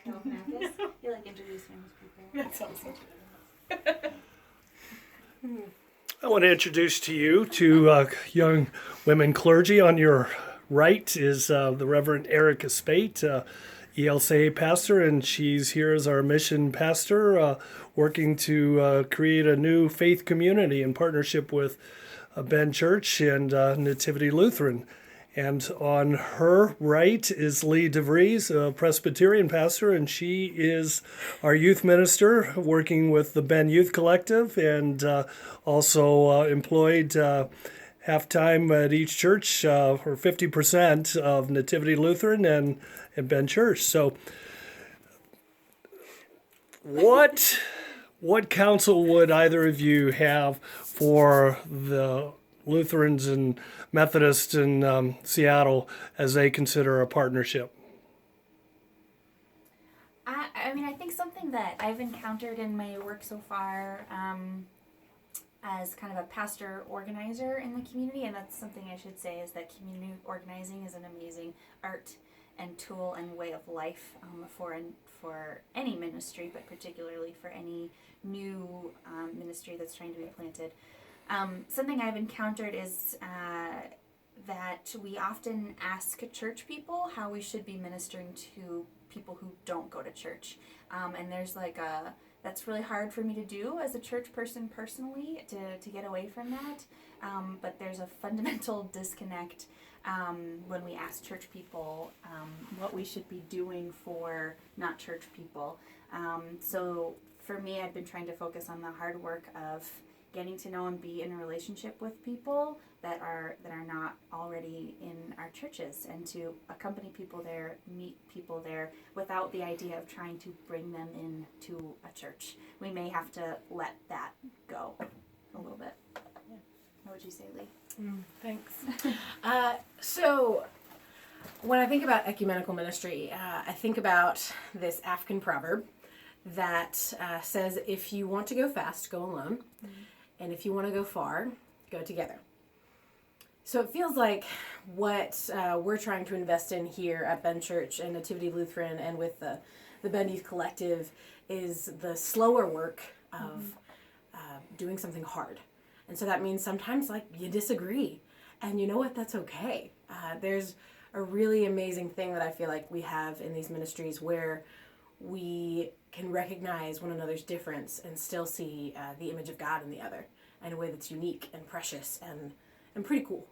You like introducing people. That sounds so good. I want to introduce to you two young women clergy. On your right is the Reverend Erika Spaet, ELCA pastor, and she's here as our mission pastor, working to create a new faith community in partnership with Ben Church and Nativity Lutheran. And on her right is Leigh DeVries, a Presbyterian pastor, and she is our youth minister working with the Ben Youth Collective and also employed half-time at each church, or 50% of Nativity Lutheran and Ben Church. So what counsel would either of you have for the Lutherans and Methodists in Seattle as they consider a partnership? I mean, I think something that I've encountered in my work so far as kind of a pastor organizer in the community, and that's something I should say, is that community organizing is an amazing art and tool and way of life for any ministry, but particularly for any new ministry that's trying to be planted. Something I've encountered is that we often ask church people how we should be ministering to people who don't go to church. And there's that's really hard for me to do as a church person personally, to get away from that. But there's a fundamental disconnect when we ask church people what we should be doing for not church people. So for me, I've been trying to focus on the hard work of getting to know and be in a relationship with people that are not already in our churches, and to accompany people there, meet people there, without the idea of trying to bring them into a church. We may have to let that go a little bit. Yeah. What would you say, Leigh? Thanks. So when I think about ecumenical ministry, I think about this African proverb that says, if you want to go fast, go alone. Mm-hmm. And if you want to go far, go together. So it feels like what we're trying to invest in here at Ben Church and Nativity Lutheran and with the Ben Youth Collective is the slower work of doing something hard. And so that means sometimes you disagree. And you know what? That's okay. There's a really amazing thing that I feel like we have in these ministries where we can recognize one another's difference and still see the image of God in the other in a way that's unique and precious and pretty cool.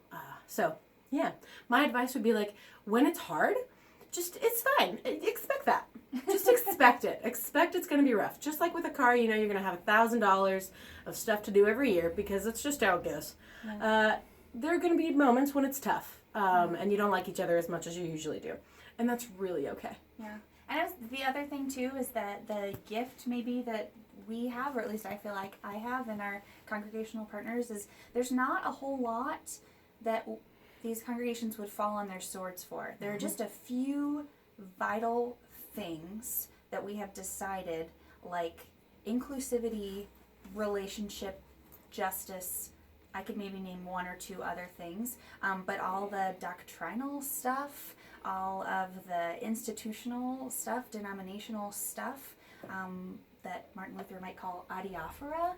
So, yeah, my advice would be when it's hard, it's fine. Expect that. Just expect it. Expect it's going to be rough. Just like with a car, you're going to have $1,000 of stuff to do every year because that's just how it goes. Yeah. There are going to be moments when it's tough and you don't like each other as much as you usually do. And that's really okay. Yeah. And the other thing, too, is that the gift maybe that we have, or at least I feel like I have in our congregational partners, is there's not a whole lot that these congregations would fall on their swords for. There are just a few vital things that we have decided, like inclusivity, relationship, justice. I could maybe name one or two other things, but all the doctrinal stuff, all of the institutional stuff, denominational stuff, that Martin Luther might call adiaphora,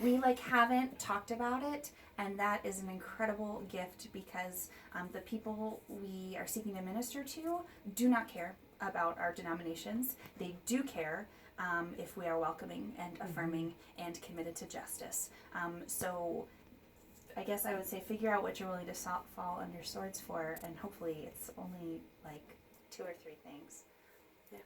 we haven't talked about it, and that is an incredible gift because the people we are seeking to minister to do not care about our denominations. They do care if we are welcoming and affirming and committed to justice. So I guess I would say figure out what you're willing to fall on your swords for, and hopefully it's only 2 or 3 things. Yeah.